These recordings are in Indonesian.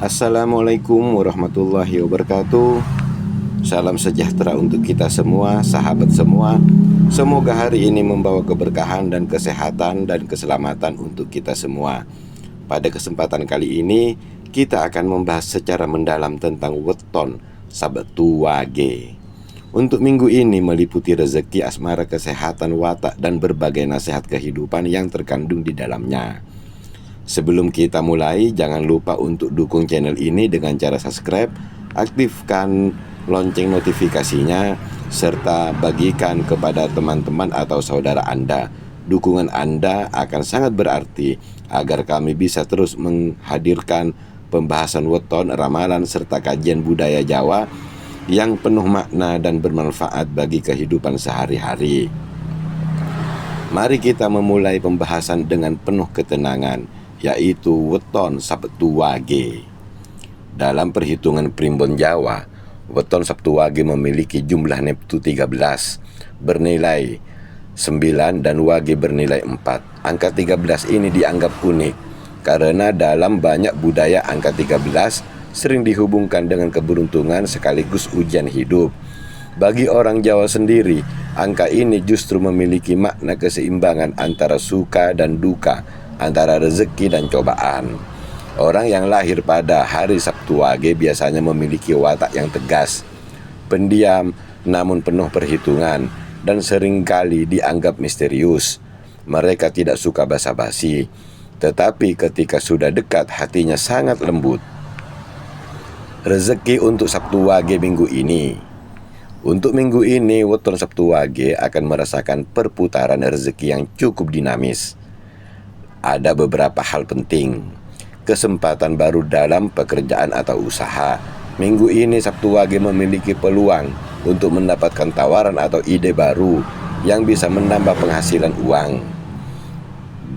Assalamualaikum warahmatullahi wabarakatuh. Salam sejahtera untuk kita semua, sahabat semua. Semoga hari ini membawa keberkahan dan kesehatan dan keselamatan untuk kita semua. Pada kesempatan kali ini, kita akan membahas secara mendalam tentang weton Sabtu Wage. Untuk minggu ini meliputi rezeki, asmara, kesehatan, watak, dan berbagai nasihat kehidupan yang terkandung di dalamnya. Sebelum kita mulai, jangan lupa untuk dukung channel ini dengan cara subscribe, aktifkan lonceng notifikasinya, serta bagikan kepada teman-teman atau saudara Anda. Dukungan Anda akan sangat berarti agar kami bisa terus menghadirkan pembahasan weton, ramalan, serta kajian budaya Jawa yang penuh makna dan bermanfaat bagi kehidupan sehari-hari. Mari kita memulai pembahasan dengan penuh ketenangan, yaitu weton Sabtu Wage. Dalam perhitungan primbon Jawa, weton Sabtu Wage memiliki jumlah neptu 13, bernilai 9 dan wage bernilai 4. Angka 13 ini dianggap unik karena dalam banyak budaya angka 13 sering dihubungkan dengan keberuntungan sekaligus ujian hidup. Bagi orang Jawa sendiri, angka ini justru memiliki makna keseimbangan antara suka dan duka, antara rezeki dan cobaan. Orang yang lahir pada hari Sabtu Wage biasanya memiliki watak yang tegas, pendiam namun penuh perhitungan, dan seringkali dianggap misterius. Mereka tidak suka basa-basi, tetapi ketika sudah dekat hatinya sangat lembut. Rezeki untuk Sabtu Wage minggu ini. Untuk minggu ini, weton Sabtu Wage akan merasakan perputaran rezeki yang cukup dinamis. Ada beberapa hal penting. Kesempatan baru dalam pekerjaan atau usaha. Minggu ini Sabtu Wage memiliki peluang untuk mendapatkan tawaran atau ide baru yang bisa menambah penghasilan uang.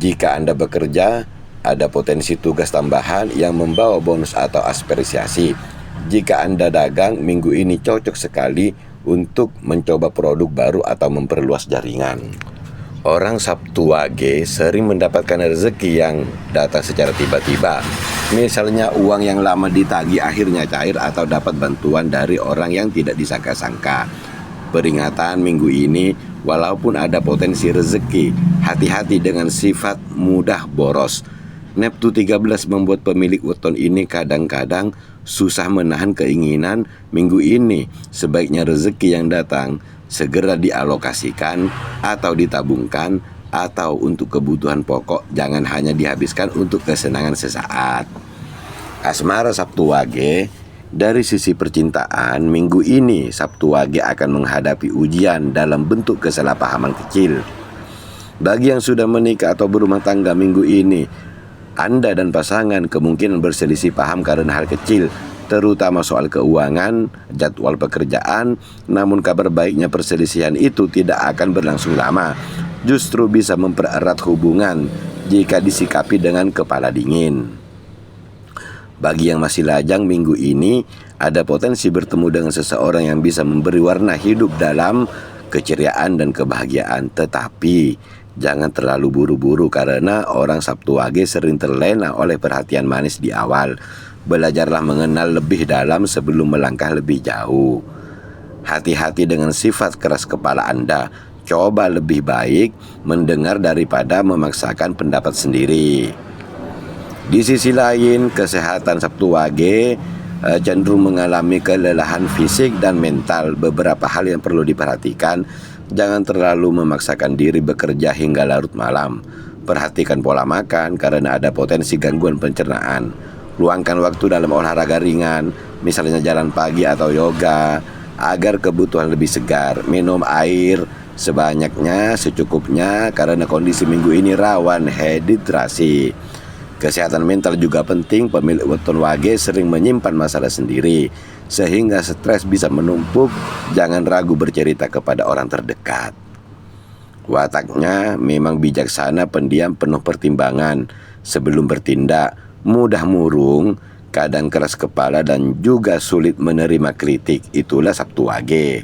Jika Anda bekerja, ada potensi tugas tambahan yang membawa bonus atau apresiasi. Jika Anda dagang, minggu ini cocok sekali untuk mencoba produk baru atau memperluas jaringan. Orang Sabtu Wage sering mendapatkan rezeki yang datang secara tiba-tiba. Misalnya uang yang lama ditagih akhirnya cair atau dapat bantuan dari orang yang tidak disangka-sangka. Peringatan minggu ini, walaupun ada potensi rezeki, hati-hati dengan sifat mudah boros. Neptu 13 membuat pemilik weton ini kadang-kadang susah menahan keinginan minggu ini. Sebaiknya rezeki yang datang segera dialokasikan atau ditabungkan atau untuk kebutuhan pokok, jangan hanya dihabiskan untuk kesenangan sesaat. Asmara Sabtu Wage. Dari sisi percintaan, minggu ini Sabtu Wage akan menghadapi ujian dalam bentuk kesalahpahaman kecil. Bagi yang sudah menikah atau berumah tangga minggu ini, Anda dan pasangan kemungkinan berselisih paham karena hal kecil, terutama soal keuangan, jadwal pekerjaan. Namun kabar baiknya perselisihan itu tidak akan berlangsung lama, justru bisa mempererat hubungan jika disikapi dengan kepala dingin. Bagi yang masih lajang, minggu ini ada potensi bertemu dengan seseorang yang bisa memberi warna hidup dalam keceriaan dan kebahagiaan. Tetapi jangan terlalu buru-buru karena orang Sabtu Wage sering terlena oleh perhatian manis di awal. Belajarlah mengenal lebih dalam sebelum melangkah lebih jauh. Hati-hati dengan sifat keras kepala Anda. Coba lebih baik mendengar daripada memaksakan pendapat sendiri. Di sisi lain, kesehatan Sabtu Wage cenderung mengalami kelelahan fisik dan mental. Beberapa hal yang perlu diperhatikan. Jangan terlalu memaksakan diri bekerja hingga larut malam. Perhatikan pola makan karena ada potensi gangguan pencernaan. Luangkan waktu dalam olahraga ringan, misalnya jalan pagi atau yoga, agar kebutuhan lebih segar. Minum air sebanyaknya, secukupnya, karena kondisi minggu ini rawan dehidrasi. Kesehatan mental juga penting. Pemilik weton Wage sering menyimpan masalah sendiri, sehingga stres bisa menumpuk. Jangan ragu bercerita kepada orang terdekat. Wataknya memang bijaksana, pendiam, penuh pertimbangan sebelum bertindak. Mudah murung, kadang keras kepala dan juga sulit menerima kritik. Itulah Sabtu Wage.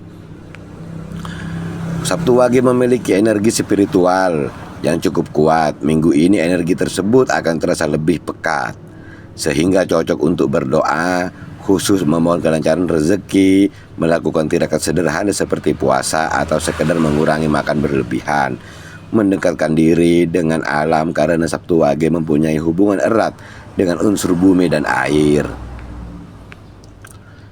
Sabtu Wage memiliki energi spiritual yang cukup kuat. Minggu ini energi tersebut akan terasa lebih pekat. sehingga cocok untuk berdoa, khusus memohon kelancaran rezeki, melakukan tindakan sederhana seperti puasa atau sekedar mengurangi makan berlebihan, mendekatkan diri dengan alam karena Sabtu Wage mempunyai hubungan erat dengan unsur bumi dan air.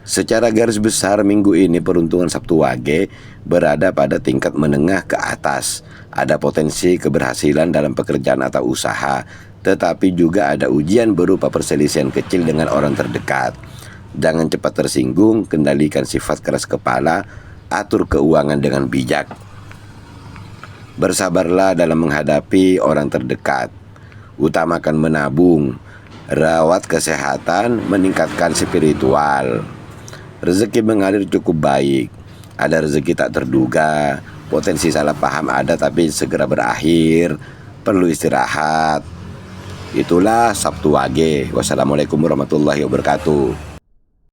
Secara garis besar minggu ini peruntungan Sabtu Wage berada pada tingkat menengah ke atas. Ada potensi keberhasilan dalam pekerjaan atau usaha, tetapi juga ada ujian berupa perselisihan kecil dengan orang terdekat. Jangan cepat tersinggung, kendalikan sifat keras kepala, atur keuangan dengan bijak. Bersabarlah dalam menghadapi orang terdekat. Utamakan menabung, rawat kesehatan, meningkatkan spiritual. Rezeki mengalir cukup baik. Ada rezeki tak terduga, potensi salah paham ada tapi segera berakhir, perlu istirahat. Itulah Sabtu Wage. Wassalamualaikum warahmatullahi wabarakatuh.